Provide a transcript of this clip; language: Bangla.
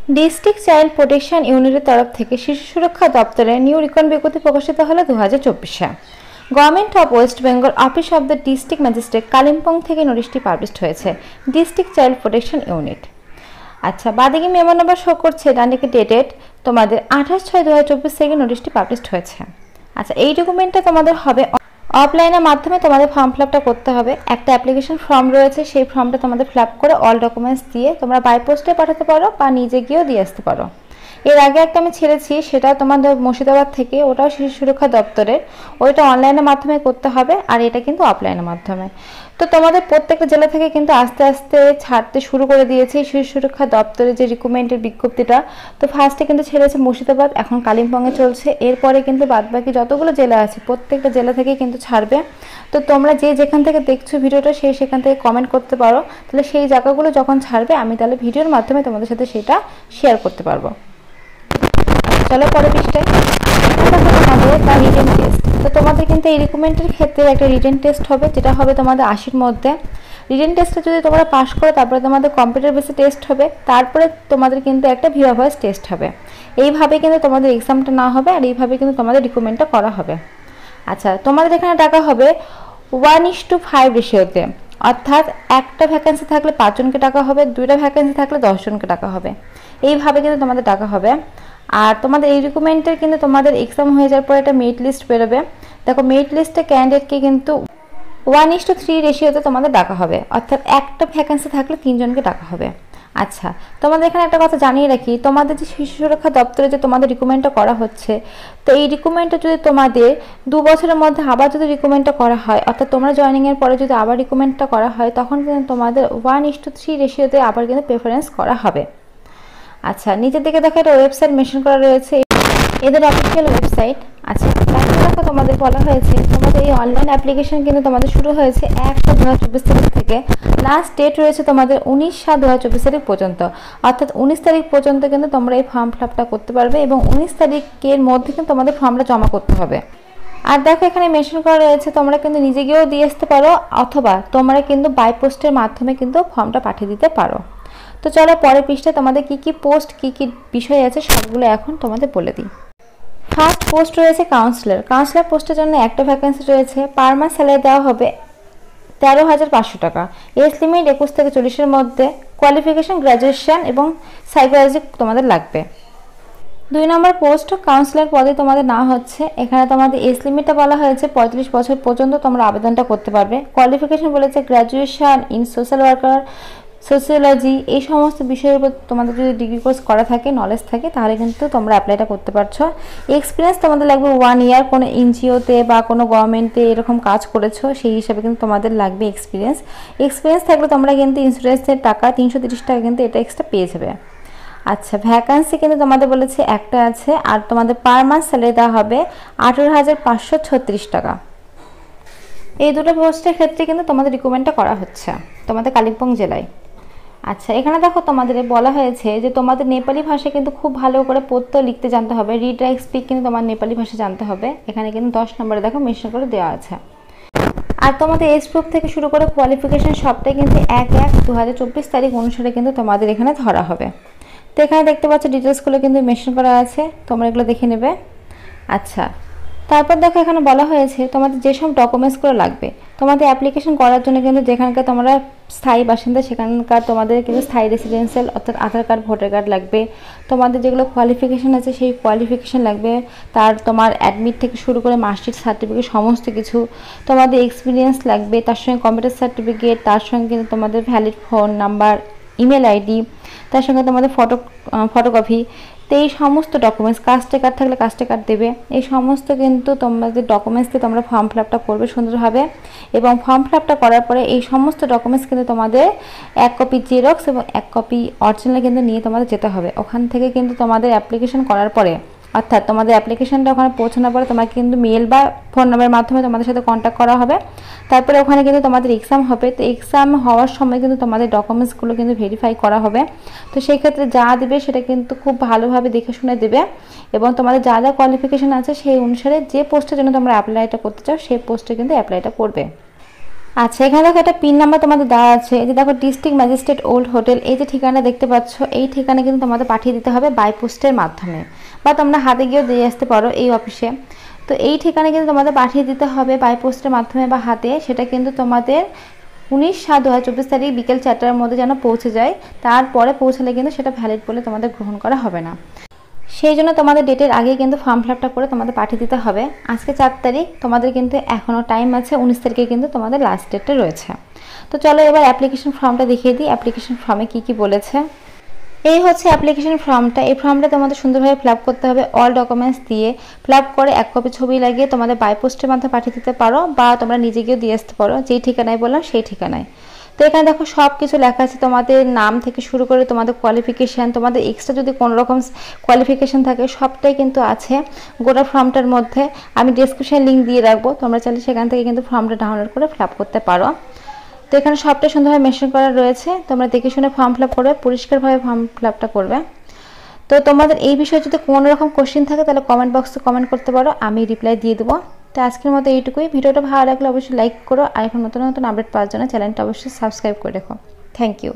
ডিস্ট্রিক্ট চাইল্ড প্রোটেকশন ইউনিটের তরফ থেকে শিশু সুরক্ষা দপ্তরের নিউ রিকন বিজ্ঞপ্তি প্রকাশিত হলো 2024 government of West Bengal office of the district magistrate Kalimpong থেকে নোটিশটি পাবলিশড হয়েছে ডিস্ট্রিক্ট চাইল্ড প্রোটেকশন ইউনিট। আচ্ছা, বাদিকে মেমো নাম্বার শো করছে, ডানদিকে ডেটেড তোমাদের 28/6/2024 থেকে নোটিশটি পাবলিশড হয়েছে। আচ্ছা, এই ডকুমেন্টটা তোমাদের হবে অফলাইনের মাধ্যমে তোমাদের ফর্ম ফিল আপটা করতে হবে। একটা অ্যাপ্লিকেশন ফর্ম রয়েছে, সেই ফর্মটা তোমাদের ফিল আপ করে অল ডকুমেন্টস দিয়ে তোমরা বাই পোস্টে পাঠাতে পারো বা নিজে গিয়েও দিয়ে আসতে পারো। এর আগে একটা আমি ছেড়েছি, সেটা তোমাদের মুর্শিদাবাদ থেকে, ওটাও শিশু সুরক্ষা দপ্তরের, ওইটা অনলাইনের মাধ্যমে করতে হবে, আর এটা কিন্তু অফলাইনের মাধ্যমে। তো তোমাদের প্রত্যেকটা জেলা থেকে কিন্তু আস্তে আস্তে ছাড়তে শুরু করে দিয়েছে শিশু সুরক্ষা দপ্তরের যে রিক্রুটমেন্টের বিজ্ঞপ্তিটা। তো ফার্স্টে কিন্তু ছেড়েছে মুর্শিদাবাদ, এখন কালিম্পংয়ে চলছে, এরপরে কিন্তু বাদবাকি যতগুলো জেলা আছে প্রত্যেকটা জেলা থেকে কিন্তু ছাড়বে। তো তোমরা যে যেখান থেকে দেখছো ভিডিওটা, সেখান থেকে কমেন্ট করতে পারো, তাহলে সেই জায়গাগুলো যখন ছাড়বে আমি তাহলে ভিডিওর মাধ্যমে তোমাদের সাথে সেটা শেয়ার করতে পারবো। চলো পরের পৃষ্ঠায় তোমাদের তার রিটেন টেস্ট। তো তোমাদের কিন্তু এই রিক্রুটমেন্টের ক্ষেত্রে একটা রিটেন টেস্ট হবে, যেটা হবে তোমাদের 80-র মধ্যে। রিটেন টেস্টে যদি তোমরা পাস করো, তারপরে তোমাদের কম্পিউটার বেসে টেস্ট হবে, তারপরে তোমাদের কিন্তু একটা ভিভা ভয়েস টেস্ট হবে। এইভাবে কিন্তু তোমাদের এক্সামটা না হবে, আর এইভাবে কিন্তু তোমাদের রিক্রুটমেন্টটা করা হবে। আচ্ছা, তোমাদের এখানে টাকা হবে 1:5 রেশিওতে, অর্থাৎ একটা ভ্যাকেন্সি থাকলে 5 জনকে টাকা হবে, 2টা ভ্যাকেন্সি থাকলে 10 জনকে টাকা হবে। এইভাবে কিন্তু তোমাদের টাকা হবে। আর তোমাদের এই রিক্রুটমেন্টের কিন্তু তোমাদের এক্সাম হয়ে যাওয়ার পর একটা মেরিট লিস্ট বেরোবে। দেখো, মেরিট লিস্টে ক্যান্ডিডেটকে কিন্তু 1:3 রেশিওতে তোমাদের ডাকা হবে, অর্থাৎ একটা ভ্যাকেন্সি থাকলে 3 জনকে ডাকা হবে। আচ্ছা, তোমাদের এখানে একটা কথা জানিয়ে রাখি, তোমাদের যে শিশু সুরক্ষা দপ্তরে যে তোমাদের রিক্রুটমেন্টটা করা হচ্ছে, তো এই রিক্রুটমেন্টটা যদি তোমাদের 2 বছরের মধ্যে আবার যদি রিক্রুটমেন্টটা করা হয়, অর্থাৎ তোমরা জয়েনিংয়ের পরে যদি আবার রিক্রুটমেন্টটা করা হয়, তখন কিন্তু তোমাদের 1:3 রেশিওতে আবার কিন্তু প্রেফারেন্স করা হবে। আচ্ছা, নিচের দিকে দেখো একটা ওয়েবসাইট মেনশন করা রয়েছে, এদের অফিসিয়াল ওয়েবসাইট। আচ্ছা, তারপরে দেখো তোমাদের বলা হয়েছে তোমাদের এই অনলাইন অ্যাপ্লিকেশন কিন্তু তোমাদের শুরু হয়েছে 1/7/2024 তারিখ থেকে, লাস্ট ডেট রয়েছে তোমাদের 19/7/2024 তারিখ পর্যন্ত, অর্থাৎ 19 তারিখ পর্যন্ত কিন্তু তোমরা এই ফর্ম ফিল আপটা করতে পারবে, এবং 19 তারিখের মধ্যে কিন্তু তোমাদের ফর্মটা জমা করতে হবে। আর দেখো, এখানে মেনশন করা রয়েছে তোমরা কিন্তু নিজে গিয়েও দিয়ে আসতে পারো, অথবা তোমরা কিন্তু বাই পোস্টের মাধ্যমে কিন্তু ফর্মটা পাঠিয়ে দিতে পারো। তো চলো পরের পৃষ্ঠায় তোমাদের কি কি পোস্ট, কি কি বিষয় আছে সবগুলো এখন তোমাদের বলে দিই। ফার্স্ট পোস্ট রয়েছে কাউন্সিলর। কাউন্সিলর পোস্টের জন্য একটা ভ্যাকেন্সি রয়েছে, পার মান্থ স্যালারি দেওয়া হবে 13,500 টাকা। এজ লিমিট 21 থেকে 40-এর মধ্যে। কোয়ালিফিকেশন গ্র্যাজুয়েশন এবং সাইকোলজি তোমাদের লাগবে। 2 নম্বর পোস্ট কাউন্সিলর পদে তোমাদের না হচ্ছে, এখানে তোমাদের এজ লিমিটটা বলা হয়েছে 35 বছর পর্যন্ত তোমরা আবেদনটা করতে পারবে। কোয়ালিফিকেশন বলেছে graduation in social worker, sociology, এই সমস্ত বিষয়ের উপর তোমাদের যদি ডিগ্রি কোর্স করা থাকে, নলেজ থাকে, তাহলে কিন্তু তোমরা অ্যাপ্লাইটা করতে পারছো। এক্সপিরিয়েন্স তোমাদের লাগবে 1 ইয়ার, কোনো এনজিওতে বা কোনো গভর্নমেন্টে এরকম কাজ করেছো সেই হিসাবে কিন্তু তোমাদের লাগবে এক্সপিরিয়েন্স। এক্সপিরিয়েন্স থাকলে তোমরা কিন্তু ইন্স্যুরেন্সের টাকা 330 টাকা কিন্তু এটা এক্সট্রা পেয়ে যাবে। আচ্ছা, ভ্যাকান্সি কিন্তু তোমাদের বলেছে একটা আছে, আর তোমাদের পার মান্থ স্যালারি দেওয়া হবে 18,536 টাকা। এই দুটো পোস্টের ক্ষেত্রে কিন্তু তোমাদের রিক্রুটমেন্টটা করা হচ্ছে তোমাদের কালিম্পং জেলায়। আচ্ছা, এখানে দেখো তোমাদের বলা হয়েছে যে তোমাদের নেপালি ভাষা কিন্তু খুব ভালো করে পড়তে লিখতে জানতে হবে, রিড রাইট স্পিক কিন্তু তোমার নেপালি ভাষা জানতে হবে। এখানে কিন্তু 10 নম্বরে দেখো মেনশন করে দেওয়া আছে। আর তোমাদের এজ প্রুফ থেকে শুরু করে কোয়ালিফিকেশন সবটাই কিন্তু 1/1/2024 তারিখ অনুসারে কিন্তু তোমাদের এখানে ধরা হবে। তো এখানে দেখতে পাচ্ছ ডিটেলসগুলো কিন্তু মেনশন করা আছে, তোমরা এগুলো দেখে নেবে। আচ্ছা, তারপর দেখো এখানে বলা হয়েছে তোমাদের যেসব ডকুমেন্টসগুলো লাগবে তোমাদের অ্যাপ্লিকেশন করার জন্য, কিন্তু যেখানকার তোমরা স্থায়ী বাসিন্দা সেখানকার তোমাদের কিন্তু স্থায়ী রেসিডেন্সিয়াল অর্থাৎ আধার কার্ড, ভোটার কার্ড লাগবে। তোমাদের যেগুলো কোয়ালিফিকেশান আছে সেই কোয়ালিফিকেশান লাগবে, তার তোমার অ্যাডমিট থেকে শুরু করে মার্কশিট, সার্টিফিকেট সমস্ত কিছু। তোমাদের এক্সপিরিয়েন্স লাগবে, তার সঙ্গে কম্পিউটার সার্টিফিকেট, তার সঙ্গে কিন্তু তোমাদের valid phone number, email ID, তার সঙ্গে তোমাদের ফটোকপি। তো এই সমস্ত ডকুমেন্টস, কাস্টে কার্ড থাকলে কাস্টে কার্ড দেবে, এই সমস্ত কিন্তু তোমাদের ডকুমেন্টস দিয়ে তোমরা ফর্ম ফিল আপটা করবে সুন্দরভাবে। এবং ফর্ম ফিল আপটা করার পরে এই সমস্ত ডকুমেন্টস কিন্তু তোমাদের 1 কপি জেরক্স এবং 1 কপি অরিজিনাল কিন্তু নিয়ে তোমাদের যেতে হবে। ওখান থেকে কিন্তু তোমাদের অ্যাপ্লিকেশন করার পরে, অর্থাৎ তোমাদের অ্যাপ্লিকেশনটা ওখানে পৌঁছানোর পরে তোমাকে কিন্তু মেল বা ফোন নাম্বারের মাধ্যমে তোমাদের সাথে কন্ট্যাক্ট করা হবে। তারপরে ওখানে কিন্তু তোমাদের এক্সাম হবে। তো এক্সাম হওয়ার সময় কিন্তু তোমাদের ডকুমেন্টসগুলো কিন্তু ভেরিফাই করা হবে। তো সেই ক্ষেত্রে যা দেবে সেটা কিন্তু খুব ভালোভাবে দেখে শুনে দেবে, এবং তোমাদের যা যা কোয়ালিফিকেশান আছে সেই অনুসারে যে পোস্টের জন্য তোমরা অ্যাপ্লাইটা করতে চাও সেই পোস্টে কিন্তু অ্যাপ্লাইটা করবে। আচ্ছা, এখানে দেখো একটা পিন নাম্বার তোমাদের দেওয়া আছে। এই যে দেখো ডিস্ট্রিক্ট ম্যাজিস্ট্রেট ওল্ড হোটেল, এই যে ঠিকানা দেখতে পাচ্ছ, এই ঠিকানা কিন্তু তোমাদের পাঠিয়ে দিতে হবে বাই পোস্টের মাধ্যমে, বা তোমরা হাতে গিয়েও দিয়ে আসতে পারো এই অফিসে। তো এই ঠিকানা কিন্তু তোমাদের পাঠিয়ে দিতে হবে বাই পোস্টের মাধ্যমে বা হাতে। সেটা কিন্তু তোমাদের 19/7/2024 তারিখ বিকেল 4টার মধ্যে যেন পৌঁছে যায়। তারপরে পৌঁছালে কিন্তু সেটা ভ্যালিড বলে তোমাদের গ্রহণ করা হবে না। সেই জন্য তোমাদের ডেটের আগে কিন্তু ফর্ম ফিল আপটা করে তোমাদের পাঠিয়ে দিতে হবে। আজকে 4 তারিখ, তোমাদের কিন্তু এখনও টাইম আছে। 19 তারিখে কিন্তু তোমাদের লাস্ট ডেটটা রয়েছে। তো চলো এবার অ্যাপ্লিকেশন ফর্মটা দেখিয়ে দিই, অ্যাপ্লিকেশন ফর্মে কী কী বলেছে। এই হচ্ছে অ্যাপ্লিকেশন ফর্মটা। এই ফর্মটা তোমাদের সুন্দরভাবে ফিল আপ করতে হবে। অল ডকুমেন্টস দিয়ে ফিল আপ করে 1 কপি ছবি লাগিয়ে তোমাদের বাই পোস্টের মাধ্যমে পাঠিয়ে দিতে পারো, বা তোমরা নিজে গিয়েও দিয়ে আসতে পারো, যেই ঠিকানায় বললাম সেই ঠিকানায়। তো এখানে দেখো সব কিছু লেখা আছে, তোমাদের নাম থেকে শুরু করে তোমাদের কোয়ালিফিকেশান, তোমাদের এক্সট্রা যদি কোনো রকম কোয়ালিফিকেশান থাকে সবটাই কিন্তু আছে গোটা ফর্মটার মধ্যে। আমি ডেসক্রিপশানে লিঙ্ক দিয়ে রাখবো, তোমরা চাইলে সেখান থেকে কিন্তু ফর্মটা ডাউনলোড করে ফিল আপ করতে পারো। তো এখানে সবটা সুন্দরভাবে মেনশন করা রয়েছে, তোমরা দেখে শুনে ফর্ম ফিল আপ করবে, পরিষ্কারভাবে ফর্ম ফিল আপটা করবে। তো তোমাদের এই বিষয়ে যদি কোনো রকম কোশ্চেন থাকে তাহলে কমেন্ট বক্সে কমেন্ট করতে পারো, আমি রিপ্লাই দিয়ে দেবো। তো আজকের মতো এইটুকুই। ভিডিওটা ভালো লাগলে অবশ্যই লাইক করো, আর এখন নতুন নতুন আপডেট পাওয়ার জন্য চ্যানেলটা অবশ্যই সাবস্ক্রাইব করে রেখো। Thank you.